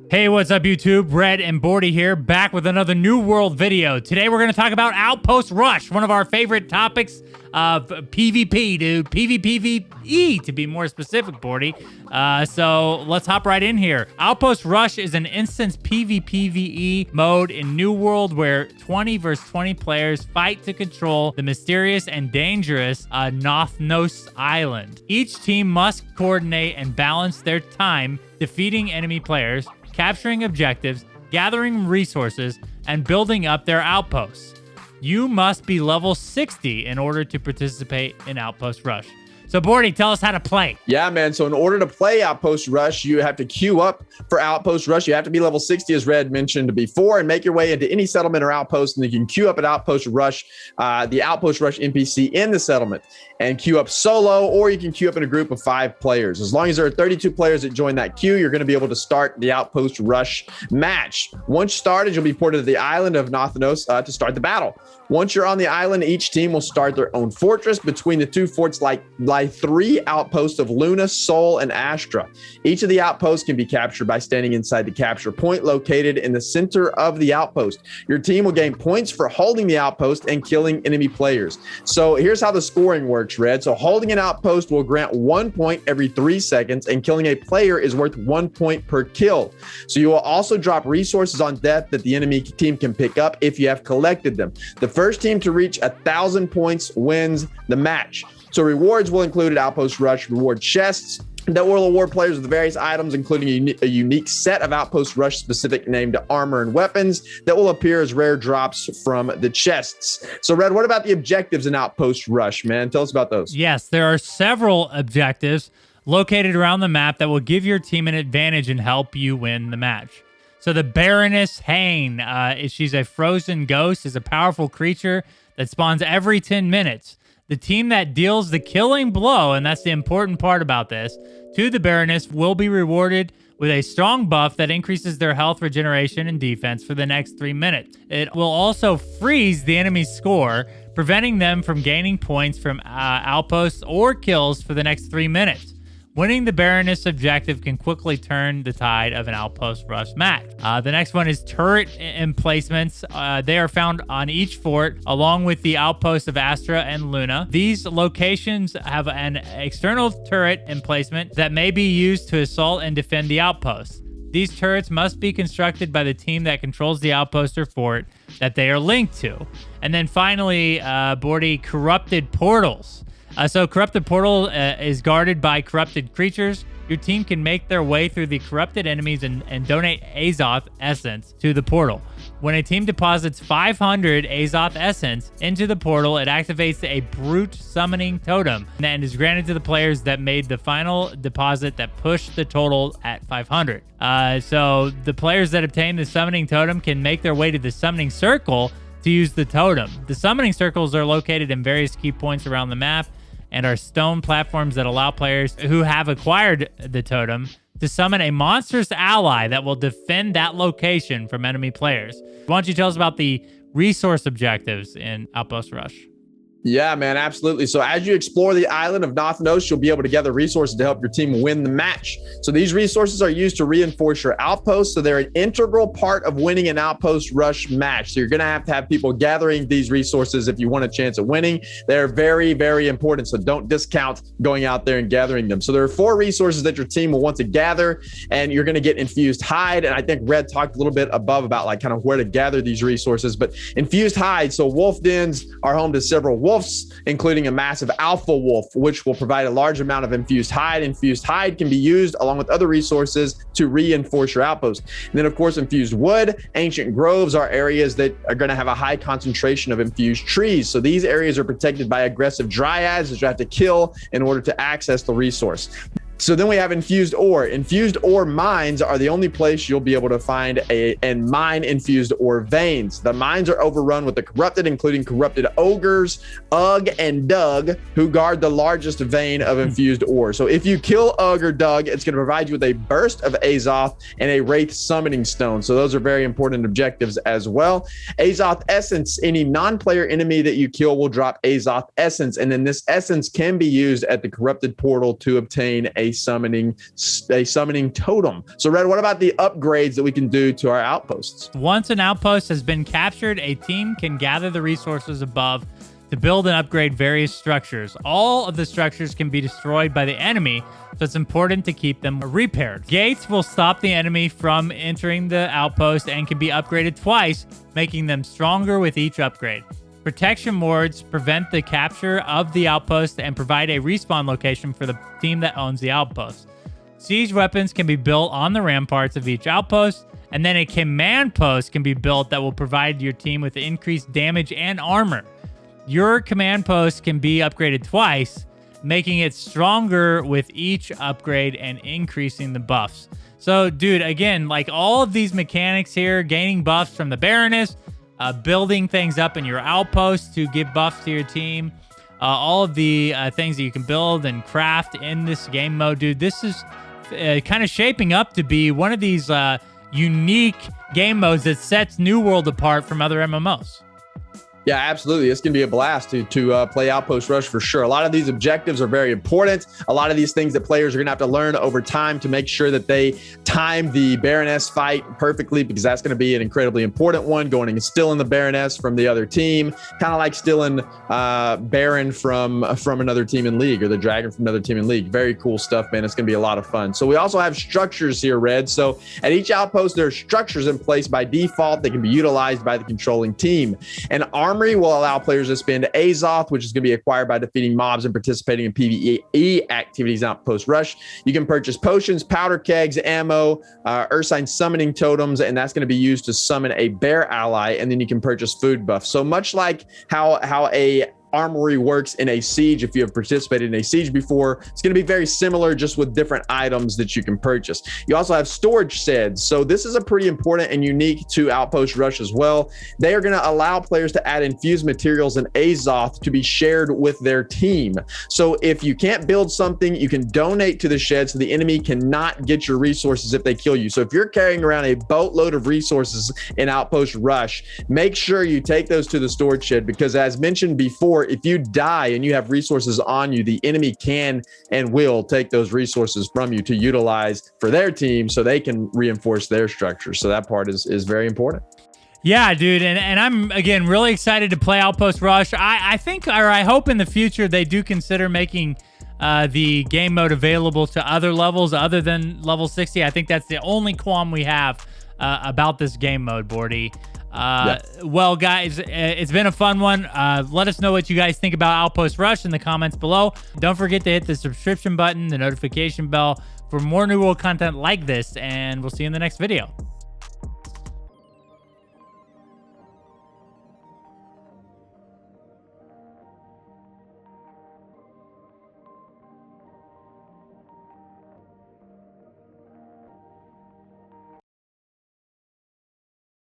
Hey, what's up YouTube? Red and Bordy here, back with another New World video. Today we're going to talk about Outpost Rush, one of our favorite topics of PvP, dude. PvPvE, to be more specific, Bordy. So let's hop right in here. Outpost Rush is an instance PvPvE mode in New World where 20 versus 20 players fight to control the mysterious and dangerous Nauthynos Island. Each team must coordinate and balance their time defeating enemy players, capturing objectives, gathering resources, and building up their outposts. You must be level 60 in order to participate in Outpost Rush. So, Bordy, tell us how to play. Yeah, man. So in order to play Outpost Rush, you have to queue up for Outpost Rush. You have to be level 60, as Red mentioned before, and make your way into any settlement or outpost, and then you can queue up at Outpost Rush, the Outpost Rush NPC in the settlement, and queue up solo, or you can queue up in a group of 5 players. As long as there are 32 players that join that queue, you're going to be able to start the Outpost Rush match. Once started, you'll be ported to the island of Nauthynos to start the battle. Once you're on the island, each team will start their own fortress. Between the two forts lie 3 outposts of Luna, Sol, and Astra. Each of the outposts can be captured by standing inside the capture point located in the center of the outpost. Your team will gain points for holding the outpost and killing enemy players. So here's how the scoring works, Red. So holding an outpost will grant 1 point every 3 seconds, and killing a player is worth 1 point per kill. So you will also drop resources on death that the enemy team can pick up if you have collected them. The first team to reach 1,000 points wins the match. So rewards will include Outpost Rush reward chests that will award players with various items, including a unique set of Outpost Rush-specific named armor and weapons that will appear as rare drops from the chests. So, Red, what about the objectives in Outpost Rush, man? Tell us about those. Yes, there are several objectives located around the map that will give your team an advantage and help you win the match. So the Baroness Hane, she's a frozen ghost, is a powerful creature that spawns every 10 minutes. The team that deals the killing blow, and that's the important part about this, to the Baroness will be rewarded with a strong buff that increases their health regeneration and defense for the next 3 minutes. It will also freeze the enemy's score, preventing them from gaining points from outposts or kills for the next 3 minutes. Winning the Baroness objective can quickly turn the tide of an Outpost Rush match. The next one is turret emplacements. They are found on each fort, along with the outposts of Astra and Luna. These locations have an external turret emplacement that may be used to assault and defend the outposts. These turrets must be constructed by the team that controls the outpost or fort that they are linked to. And then finally, Bordy, corrupted portals. So corrupted portal is guarded by corrupted creatures. Your team can make their way through the corrupted enemies and donate Azoth essence to the portal. When a team deposits 500 Azoth essence into the portal, it activates a brute summoning totem and is granted to the players that made the final deposit that pushed the total at 500. So the players that obtain the summoning totem can make their way to the summoning circle to use the totem. The summoning circles are located in various key points around the map and are stone platforms that allow players who have acquired the totem to summon a monstrous ally that will defend that location from enemy players. Why don't you tell us about the resource objectives in Outpost Rush? Yeah, man, absolutely. So as you explore the island of Nauthynos, you'll be able to gather resources to help your team win the match. So these resources are used to reinforce your outposts. So they're an integral part of winning an Outpost Rush match. So you're going to have people gathering these resources if you want a chance at winning. They're very, very important. So don't discount going out there and gathering them. So there are 4 resources that your team will want to gather, and you're going to get infused hide. And I think Red talked a little bit above about like kind of where to gather these resources, but infused hide. So wolf dens are home to several wolves, including a massive alpha wolf, which will provide a large amount of infused hide. Infused hide can be used along with other resources to reinforce your outpost. And then, of course, infused wood. Ancient groves are areas that are going to have a high concentration of infused trees. So these areas are protected by aggressive dryads that you have to kill in order to access the resource. So then we have infused ore. Infused ore mines are the only place you'll be able to find and mine infused ore veins. The mines are overrun with the corrupted, including corrupted ogres, Ugg, and Doug, who guard the largest vein of infused ore. So if you kill Ugg or Doug, it's going to provide you with a burst of Azoth and a Wraith summoning stone. So those are very important objectives as well. Azoth essence, any non-player enemy that you kill will drop Azoth essence, and then this essence can be used at the corrupted portal to obtain a a summoning totem. So Red, what about the upgrades that we can do to our outposts? Once an outpost has been captured, a team can gather the resources above to build and upgrade various structures. All of the structures can be destroyed by the enemy, so it's important to keep them repaired. Gates will stop the enemy from entering the outpost and can be upgraded twice, making them stronger with each upgrade. Protection wards prevent the capture of the outpost and provide a respawn location for the team that owns the outpost. Siege weapons can be built on the ramparts of each outpost, and then a command post can be built that will provide your team with increased damage and armor. Your command post can be upgraded twice, making it stronger with each upgrade and increasing the buffs. So, dude, again, like all of these mechanics here, gaining buffs from the Baroness, building things up in your outpost to give buffs to your team, all of the things that you can build and craft in this game mode, dude, this is kind of shaping up to be one of these unique game modes that sets New World apart from other MMOs. Yeah, absolutely. It's going to be a blast to play Outpost Rush for sure. A lot of these objectives are very important. A lot of these things that players are going to have to learn over time to make sure that they time the Baroness fight perfectly, because that's going to be an incredibly important one, going and stealing the Baroness from the other team, kind of like stealing Baron from another team in League, or the Dragon from another team in League. Very cool stuff, man. It's going to be a lot of fun. So we also have structures here, Red. So at each outpost, there are structures in place by default that can be utilized by the controlling team. And Armory will allow players to spend Azoth, which is going to be acquired by defeating mobs and participating in PvE activities in Outpost Rush. You can purchase potions, powder kegs, ammo, Ursine summoning totems, and that's going to be used to summon a bear ally, and then you can purchase food buffs. So much like how a armory works in a siege, if you have participated in a siege before, it's going to be very similar, just with different items that you can purchase. You also have storage sheds. So this is a pretty important and unique to Outpost Rush as well. They are going to allow players to add infused materials and Azoth to be shared with their team. So if you can't build something, you can donate to the shed so the enemy cannot get your resources if they kill you. So if you're carrying around a boatload of resources in Outpost Rush, make sure you take those to the storage shed, because as mentioned before, if you die and you have resources on you, the enemy can and will take those resources from you to utilize for their team so they can reinforce their structure. So that part is very important. Yeah, dude. And I'm, again, really excited to play Outpost Rush. I think, or I hope in the future, they do consider making the game mode available to other levels other than level 60. I think that's the only qualm we have about this game mode, Bordy. Well, guys, it's been a fun one. Let us know what you guys think about Outpost Rush in the comments below. Don't forget to hit the subscription button, the notification bell for more New World content like this, and we'll see you in the next video.